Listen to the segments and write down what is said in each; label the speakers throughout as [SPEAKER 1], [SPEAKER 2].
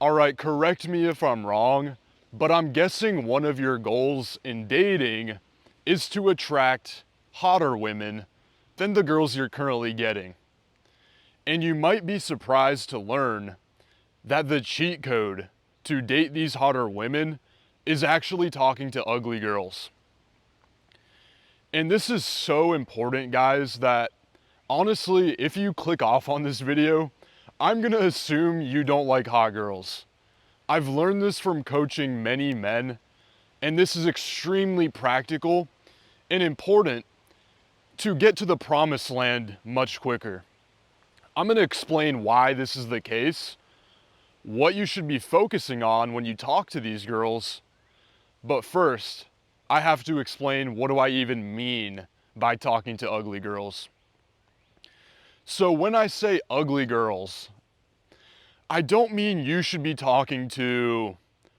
[SPEAKER 1] All right, correct me if I'm wrong, but I'm guessing one of your goals in dating is to attract hotter women than the girls you're currently getting. And you might be surprised to learn that the cheat code to date these hotter women is actually talking to ugly girls. And this is so important, guys, that honestly, if you click off on this video, I'm gonna assume you don't like hot girls. I've learned this from coaching many men, and this is extremely practical and important to get to the promised land much quicker. I'm gonna explain why this is the case, what you should be focusing on when you talk to these girls, but first, I have to explain what do I even mean by talking to ugly girls. So when I say ugly girls, I don't mean you should be talking to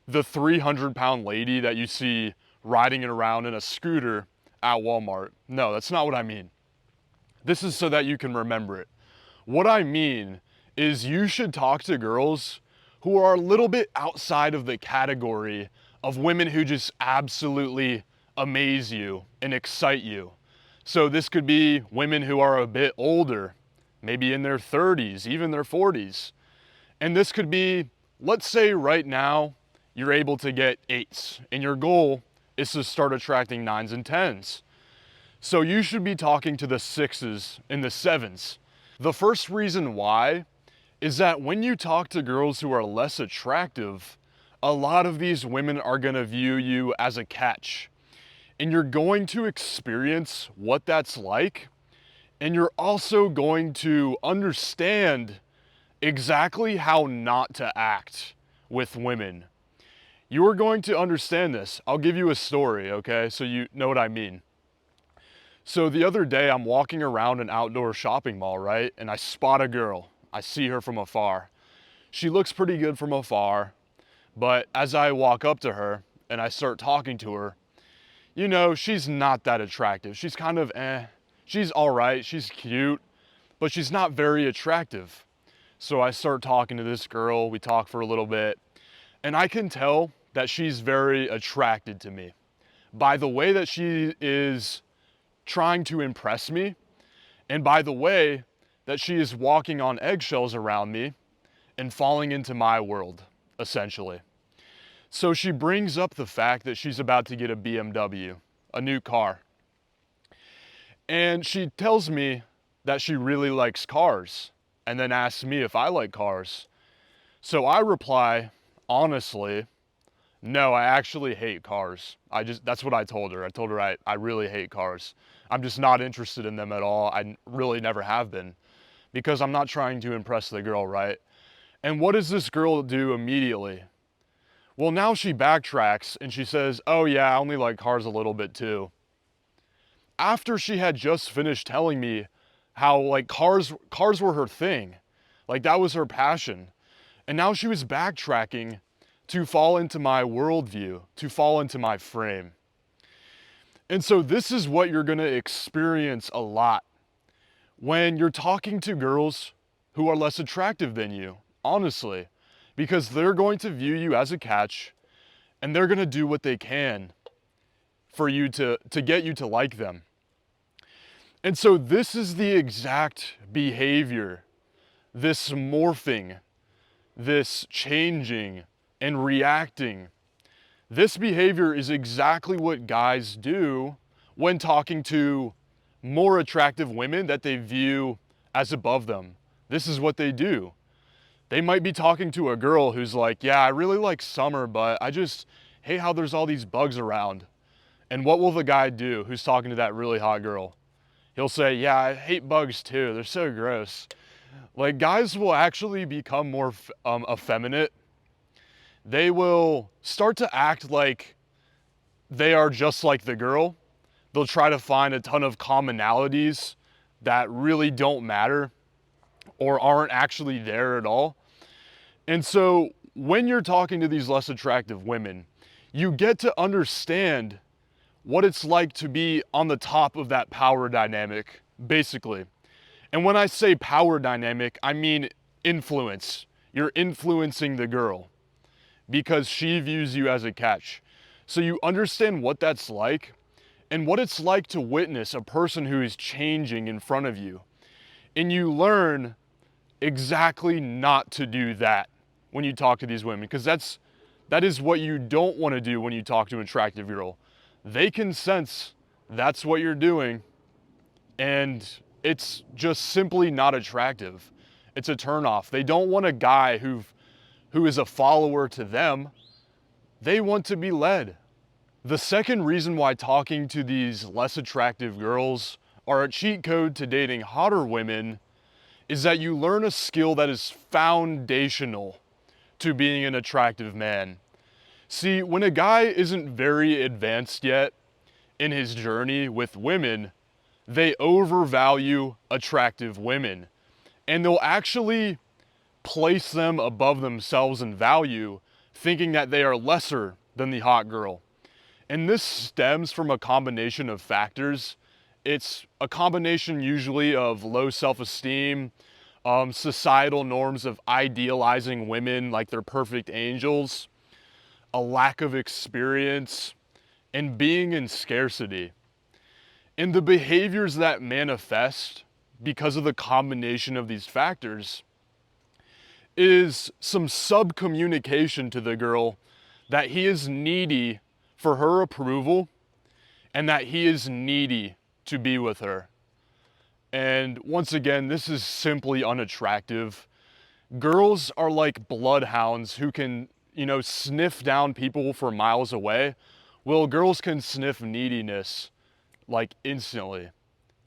[SPEAKER 1] the 300-pound lady that you see riding around in a scooter at Walmart. No, that's not what I mean. This is so that you can remember it. What I mean is you should talk to girls who are a little bit outside of the category of women who just absolutely amaze you and excite you. So this could be women who are a bit older, maybe in their 30s, even their 40s. And this could be, let's say right now, you're able to get 8s, and your goal is to start attracting 9s and 10s. So you should be talking to the 6s and the 7s. The first reason why is that when you talk to girls who are less attractive, a lot of these women are gonna view you as a catch. And you're going to experience what that's like, and you're also going to understand exactly how not to act with women. You're going to understand this. I'll give you a story, okay? So you know what I mean. So the other day I'm walking around an outdoor shopping mall, right? And I spot a girl. I see her from afar. She looks pretty good from afar, but as I walk up to her and I start talking to her, you know, she's not that attractive. She's kind of She's all right, she's cute, but she's not very attractive. So I start talking to this girl, we talk for a little bit, and I can tell that she's very attracted to me by the way that she is trying to impress me, and by the way that she is walking on eggshells around me and falling into my world, essentially. So she brings up the fact that she's about to get a BMW, a new car. And she tells me that she really likes cars, and then asks me if I like cars. So I reply, honestly, no, I actually hate cars. That's what I told her. I told her I really hate cars. I'm just not interested in them at all. I really never have been, because I'm not trying to impress the girl, right? And what does this girl do immediately? Well, now she backtracks and she says, oh yeah, I only like cars a little bit too. After she had just finished telling me how like cars were her thing. Like that was her passion. And now she was backtracking to fall into my worldview, to fall into my frame. And so this is what you're gonna experience a lot when you're talking to girls who are less attractive than you, honestly, because they're going to view you as a catch, and they're gonna do what they can for you to get you to like them. And so this is the exact behavior, this morphing, this changing and reacting. This behavior is exactly what guys do when talking to more attractive women that they view as above them. This is what they do. They might be talking to a girl who's like, yeah, I really like summer, but I just hate how there's all these bugs around. And what will the guy do who's talking to that really hot girl? He'll say, yeah, I hate bugs too. They're so gross. Like, guys will actually become more effeminate. They will start to act like they are just like the girl. They'll try to find a ton of commonalities that really don't matter or aren't actually there at all. And so when you're talking to these less attractive women, you get to understand what it's like to be on the top of that power dynamic, basically. And when I say power dynamic, I mean influence. You're influencing the girl because she views you as a catch. So you understand what that's like and what it's like to witness a person who is changing in front of you. And you learn exactly not to do that when you talk to these women, because that is what you don't want to do when you talk to an attractive girl. They can sense that's what you're doing, and it's just simply not attractive. It's a turnoff. They don't want a guy who is a follower to them. They want to be led. The second reason why talking to these less attractive girls are a cheat code to dating hotter women is that you learn a skill that is foundational to being an attractive man. See, when a guy isn't very advanced yet in his journey with women, they overvalue attractive women, and they'll actually place them above themselves in value, thinking that they are lesser than the hot girl. And this stems from a combination of factors. It's a combination usually of low self-esteem, societal norms of idealizing women like they're perfect angels, a lack of experience, and being in scarcity. And the behaviors that manifest because of the combination of these factors is some subcommunication to the girl that he is needy for her approval and that he is needy to be with her. And once again, this is simply unattractive. Girls are like bloodhounds who can, sniff down people for miles away. Well, girls can sniff neediness like instantly,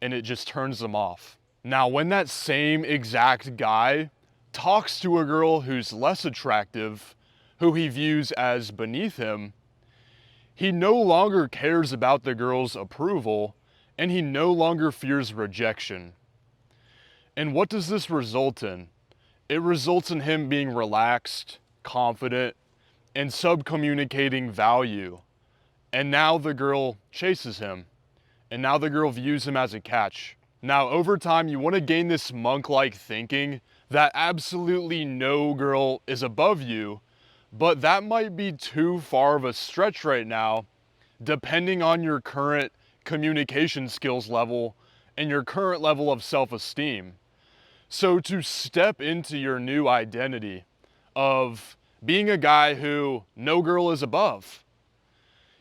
[SPEAKER 1] and it just turns them off. Now, when that same exact guy talks to a girl who's less attractive, who he views as beneath him, he no longer cares about the girl's approval, and he no longer fears rejection. And what does this result in? It results in him being relaxed, confident, and subcommunicating value. And now the girl chases him. And now the girl views him as a catch. Now, over time, you want to gain this monk-like thinking that absolutely no girl is above you, but that might be too far of a stretch right now, depending on your current communication skills level and your current level of self-esteem. So to step into your new identity of being a guy who no girl is above,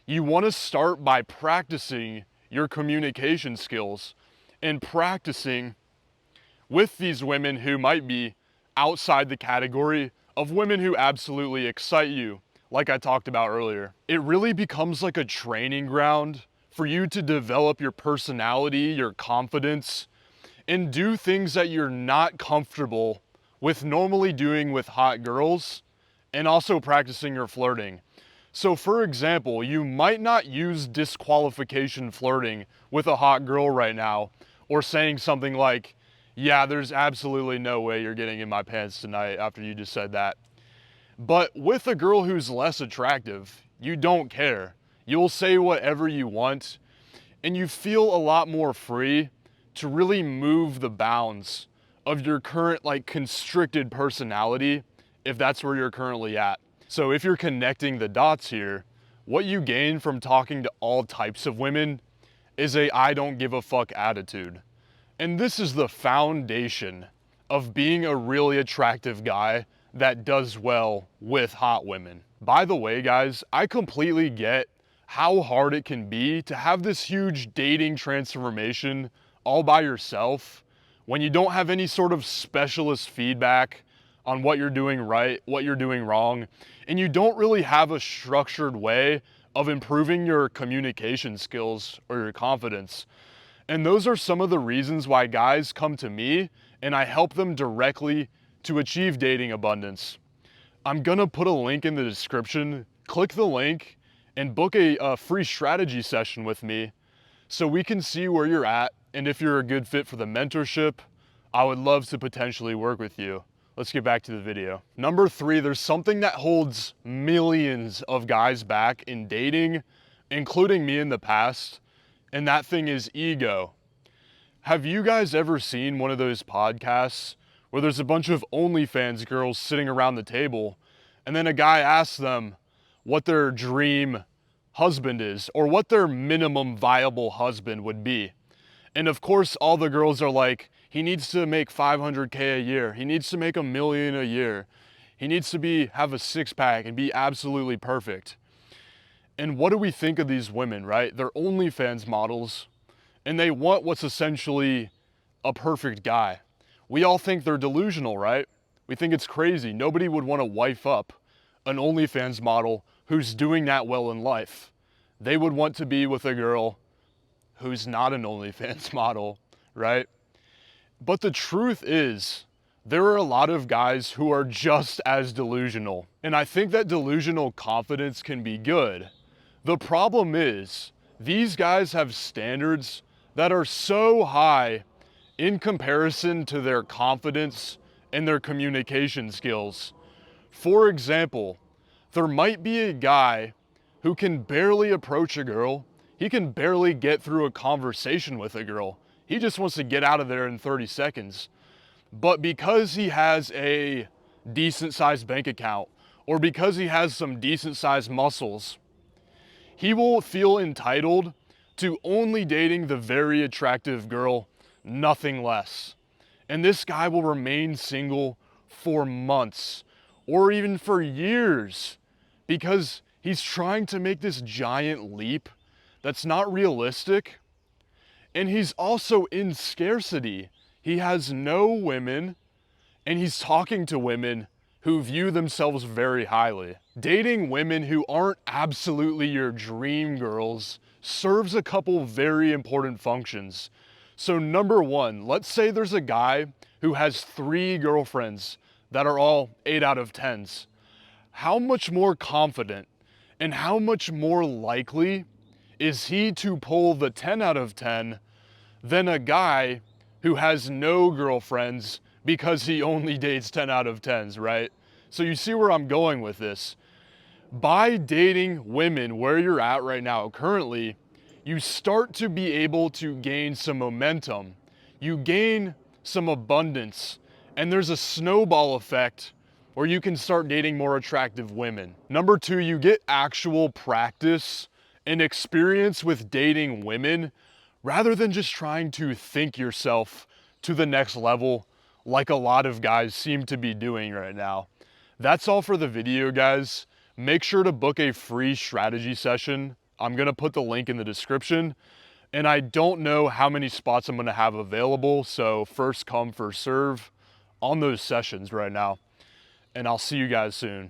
[SPEAKER 1] you want to start by practicing your communication skills and practicing with these women who might be outside the category of women who absolutely excite you, like I talked about earlier. It really becomes like a training ground for you to develop your personality, your confidence, and do things that you're not comfortable with normally doing with hot girls, and also practicing your flirting. So for example, you might not use disqualification flirting with a hot girl right now, or saying something like, yeah, there's absolutely no way you're getting in my pants tonight after you just said that. But with a girl who's less attractive, you don't care. You'll say whatever you want, and you feel a lot more free to really move the bounds of your current constricted personality, if that's where you're currently at. So if you're connecting the dots here, what you gain from talking to all types of women is a I don't give a fuck attitude. And this is the foundation of being a really attractive guy that does well with hot women. By the way, guys, I completely get how hard it can be to have this huge dating transformation all by yourself when you don't have any sort of specialist feedback on what you're doing right, what you're doing wrong, and you don't really have a structured way of improving your communication skills or your confidence. And those are some of the reasons why guys come to me and I help them directly to achieve dating abundance. I'm gonna put a link in the description. Click the link and book a free strategy session with me so we can see where you're at, and if you're a good fit for the mentorship, I would love to potentially work with you. Let's get back to the video. Number 3, there's something that holds millions of guys back in dating, including me in the past, and that thing is ego. Have you guys ever seen one of those podcasts where there's a bunch of OnlyFans girls sitting around the table, and then a guy asks them what their dream husband is, or what their minimum viable husband would be. And of course, all the girls are like, he needs to make 500K a year. He needs to make $1 million a year. He needs to have a six pack and be absolutely perfect. And what do we think of these women, right? They're OnlyFans models, and they want what's essentially a perfect guy. We all think they're delusional, right? We think it's crazy. Nobody would want to wife up an OnlyFans model who's doing that well in life. They would want to be with a girl who's not an OnlyFans model, right? But the truth is, there are a lot of guys who are just as delusional. And I think that delusional confidence can be good. The problem is, these guys have standards that are so high in comparison to their confidence and their communication skills. For example, there might be a guy who can barely approach a girl. He can barely get through a conversation with a girl. He just wants to get out of there in 30 seconds. But because he has a decent sized bank account, or because he has some decent sized muscles, he will feel entitled to only dating the very attractive girl, nothing less. And this guy will remain single for months or even for years because he's trying to make this giant leap that's not realistic. And he's also in scarcity. He has no women, and he's talking to women who view themselves very highly. Dating women who aren't absolutely your dream girls serves a couple very important functions. So number one, let's say there's a guy who has 3 girlfriends that are all 8 out of 10s. How much more confident and how much more likely is he to pull the 10 out of 10 than a guy who has no girlfriends because he only dates 10 out of 10s, right? So you see where I'm going with this. By dating women where you're at right now, currently, you start to be able to gain some momentum. You gain some abundance, and there's a snowball effect where you can start dating more attractive women. Number 2, you get actual practice and experience with dating women rather than just trying to think yourself to the next level like a lot of guys seem to be doing right now. That's all for the video, guys. Make sure to book a free strategy session. I'm gonna put the link in the description, and I don't know how many spots I'm gonna have available, so first come, first serve on those sessions right now. And I'll see you guys soon.